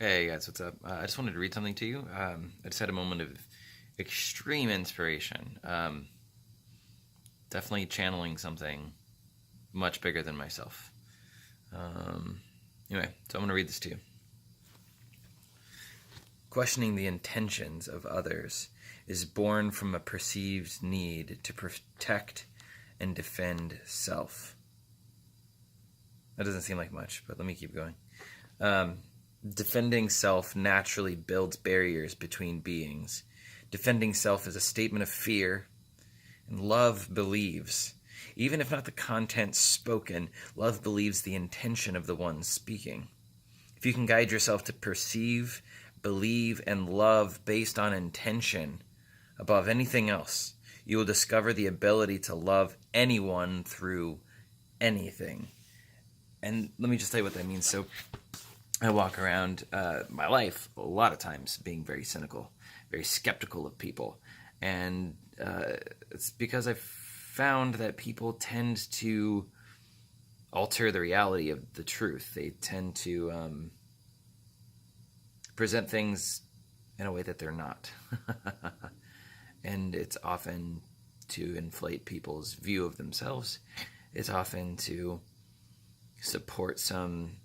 Hey guys, what's up? I just wanted to read something to you. I just had a moment of extreme inspiration. Definitely channeling something much bigger than myself. Um, anyway, so I'm going to read this to you. Questioning the intentions of others is born from a perceived need to protect and defend self. That doesn't seem like much, but let me keep going. Defending self naturally builds barriers between beings. Defending self is a statement of fear, and love believes. Even if not the content spoken, love believes the intention of the one speaking. If you can guide yourself to perceive, believe, and love based on intention above anything else, you will discover the ability to love anyone through anything. And let me just tell you what that means. So I walk around my life a lot of times being very cynical, very skeptical of people. And it's because I've found that people tend to alter the reality of the truth. They tend to present things in a way that they're not. And it's often to inflate people's view of themselves. It's often to support some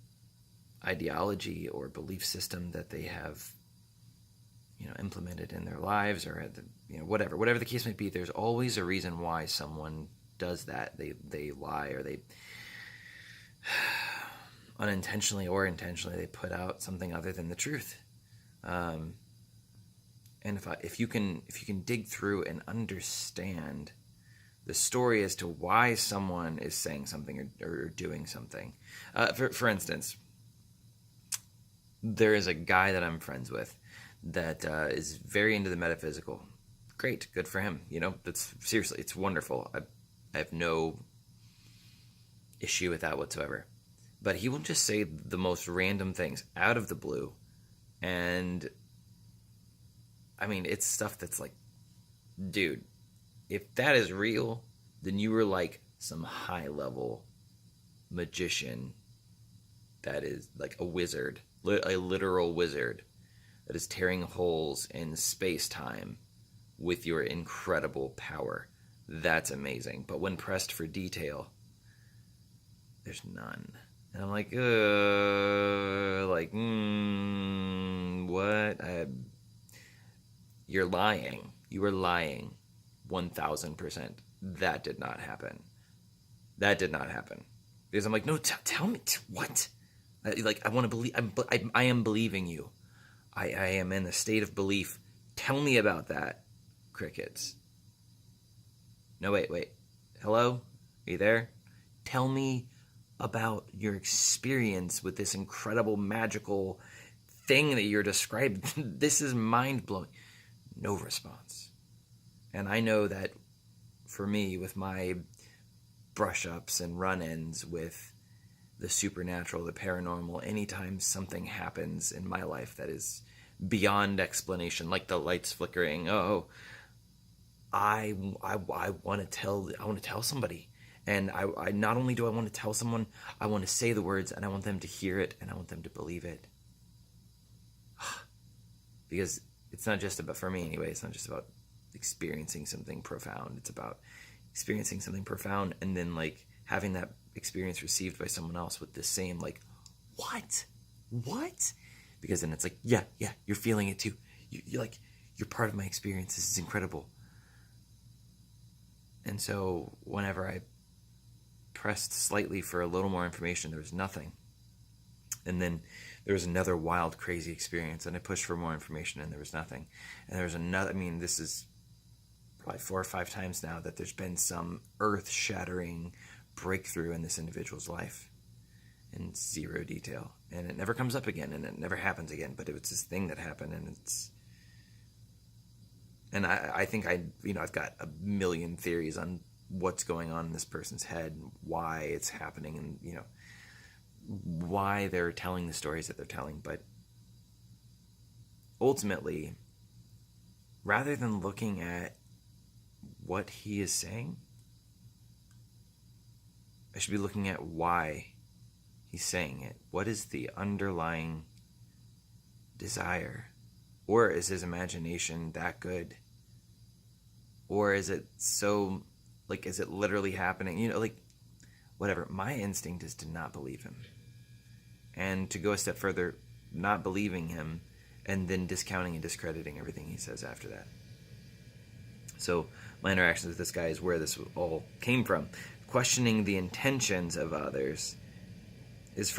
ideology or belief system that they have, implemented in their lives, or whatever the case might be. There's always a reason why someone does that. They lie, or they unintentionally or intentionally they put out something other than the truth. And if you can dig through and understand the story as to why someone is saying something or doing something. For instance, there is a guy that I'm friends with that is very into the metaphysical. Great, good for him. It's wonderful. I have no issue with that whatsoever. But he will just say the most random things out of the blue. And, it's stuff that's like, dude, if that is real, then you were like some high-level magician that is like a wizard, a literal wizard that is tearing holes in space-time with your incredible power. That's amazing. But when pressed for detail, there's none. And I'm like, what? You're lying. You were lying. 1,000%. That did not happen. Because I'm like, no, tell me what? I want to believe. I am believing you. I am in a state of belief. Tell me about that. Crickets. No, wait. Hello? Are you there? Tell me about your experience with this incredible magical thing that you're describing. This is mind-blowing. No response. And I know that for me, with my brush-ups and run-ins with the supernatural, the paranormal, anytime something happens in my life that is beyond explanation, like the lights flickering, I want to tell somebody. And I not only do I want to tell someone, I want to say the words, and I want them to hear it, and I want them to believe it. Because it's not just about, for me anyway, it's not just about experiencing something profound. It's about experiencing something profound and then having that experience received by someone else with the same what? Because then it's like, yeah, you're feeling it too. You're part of my experience. This is incredible. And so whenever I pressed slightly for a little more information, there was nothing. And then there was another wild, crazy experience, and I pushed for more information, and there was nothing. And there was another, this is probably 4 or 5 times now that there's been some earth-shattering breakthrough in this individual's life in zero detail. And it never comes up again, and it never happens again, but it was this thing that happened, and I think I've got a million theories on what's going on in this person's head, why it's happening, and, why they're telling the stories that they're telling. But ultimately, rather than looking at what he is saying, I should be looking at why he's saying it. What is the underlying desire? Or is his imagination that good? Or is it so, like, is it literally happening? Like, whatever. My instinct is to not believe him. And to go a step further, not believing him, and then discounting and discrediting everything he says after that. So my interactions with this guy is where this all came from. Questioning the intentions of others is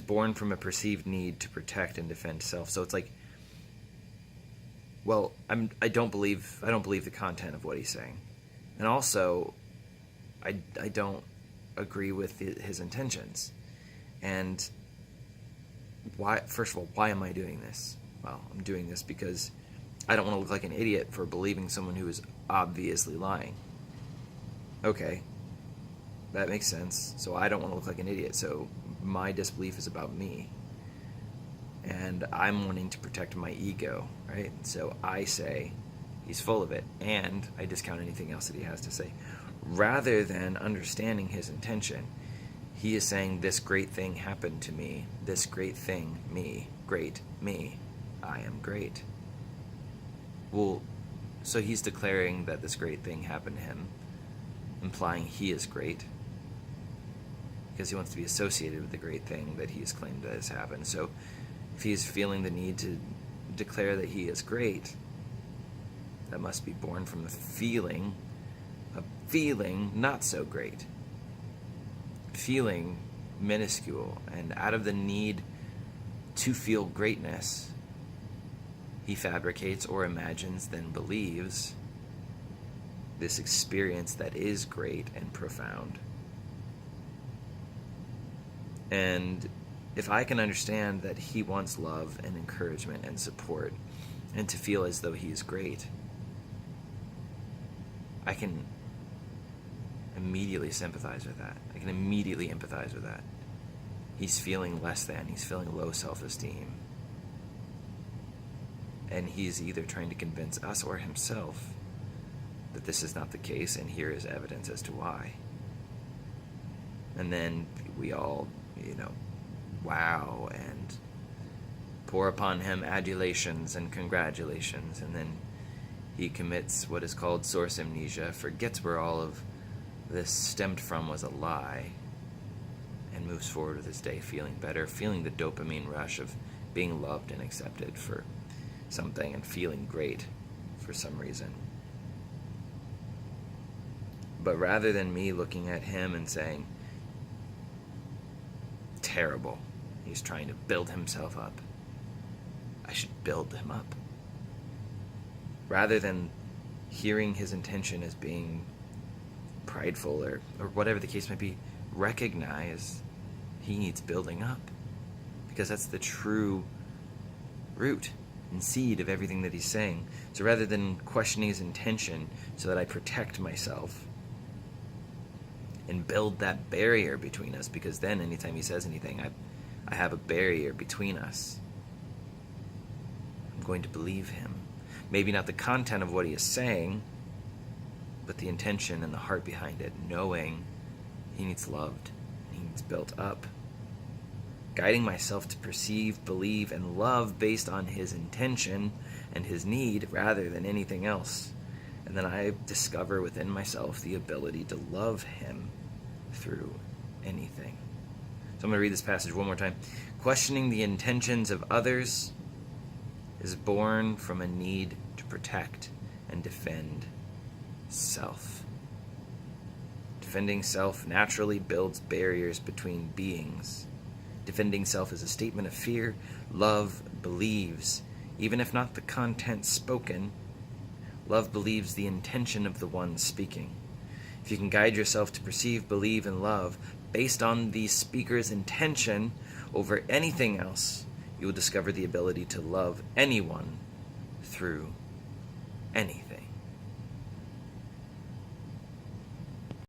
born from a perceived need to protect and defend self. So it's like, well, I don't believe the content of what he's saying, and also I don't agree with his intentions. And why? First of all, why am I doing this? Well, I'm doing this because I don't want to look like an idiot for believing someone who is obviously lying. Okay, that makes sense. So I don't want to look like an idiot. So my disbelief is about me. And I'm wanting to protect my ego, right? So I say he's full of it, and I discount anything else that he has to say. Rather than understanding his intention, he is saying, this great thing happened to me. This great thing, me. Great, me. I am great. Well, so he's declaring that this great thing happened to him, implying he is great, because he wants to be associated with the great thing that he has claimed that has happened. So if he is feeling the need to declare that he is great, that must be born from the feeling not so great, feeling minuscule, and out of the need to feel greatness, he fabricates or imagines, then believes this experience that is great and profound. And if I can understand that he wants love and encouragement and support, and to feel as though he is great, I can immediately sympathize with that. I can immediately empathize with that. He's feeling less than. He's feeling low self-esteem. And he's either trying to convince us or himself that this is not the case, and here is evidence as to why. And then we all, wow, and pour upon him adulations and congratulations, and then he commits what is called source amnesia, forgets where all of this stemmed from was a lie, and moves forward with his day feeling better, feeling the dopamine rush of being loved and accepted for something, and feeling great for some reason. But rather than me looking at him and saying, terrible, he's trying to build himself up, I should build him up. Rather than hearing his intention as being prideful or whatever the case might be, recognize he needs building up, because that's the true root and seed of everything that he's saying. So rather than questioning his intention so that I protect myself and build that barrier between us, because then anytime he says anything, I have a barrier between us, I'm going to believe him. Maybe not the content of what he is saying, but the intention and the heart behind it, knowing he needs loved, he needs built up. Guiding myself to perceive, believe, and love based on his intention and his need rather than anything else. And then I discover within myself the ability to love him through anything. So I'm going to read this passage one more time. Questioning the intentions of others is born from a need to protect and defend self. Defending self naturally builds barriers between beings. Defending self is a statement of fear. Love believes, even if not the content spoken, love believes the intention of the one speaking. If you can guide yourself to perceive, believe, and love based on the speaker's intention over anything else, you will discover the ability to love anyone through anything.